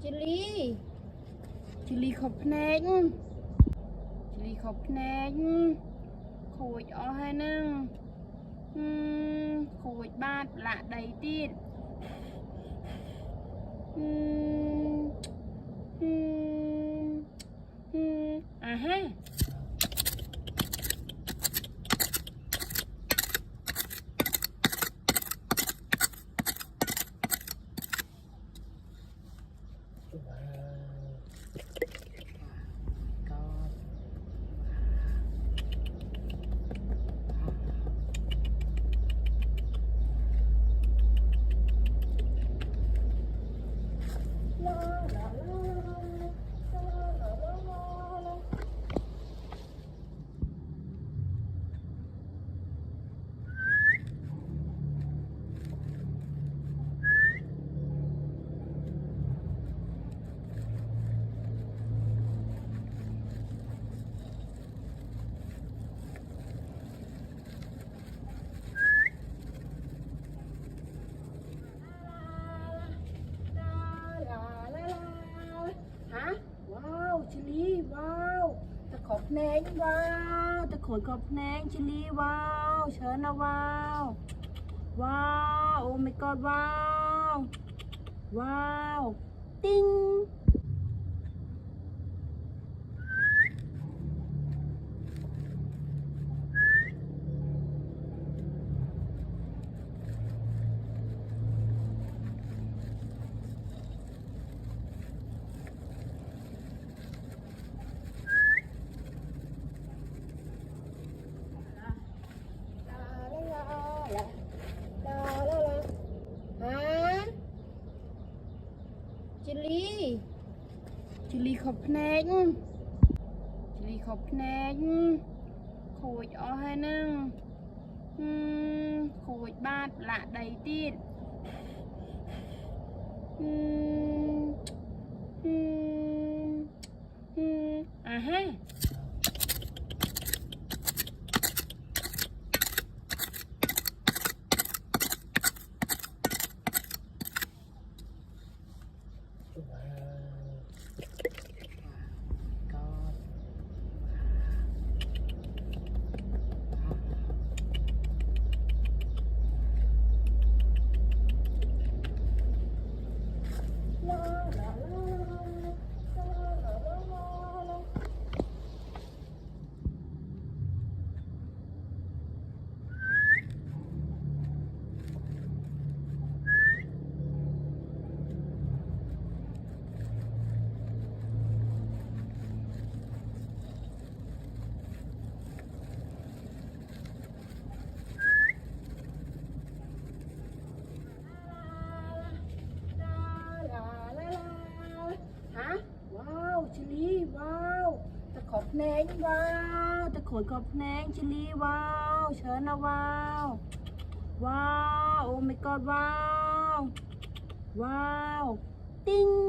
จิลีจิลีขอบแนงจิลีขอบแนงโขยอ้อให้นึงโขยบาดละใดตีดฮะว้าวชิลีว้าวตะขอบแนงว้าวตะขนขอบแนงชิลีว้าวเชิญนะว้าวว้าวโอ้ my god ว้าวว้าวติ้งจิลีจิลีขอบแนงจิลีขอบแนงโขยอ้อให้นึงโขยบาดละใดตีดฮะว้าวชิลีว้าวตะขอบแนงว้าวตะขนขอบแนงชิลีว้าวเชิญนะว้าวว้าวโอ้ my god ว้าวว้าวติ้ง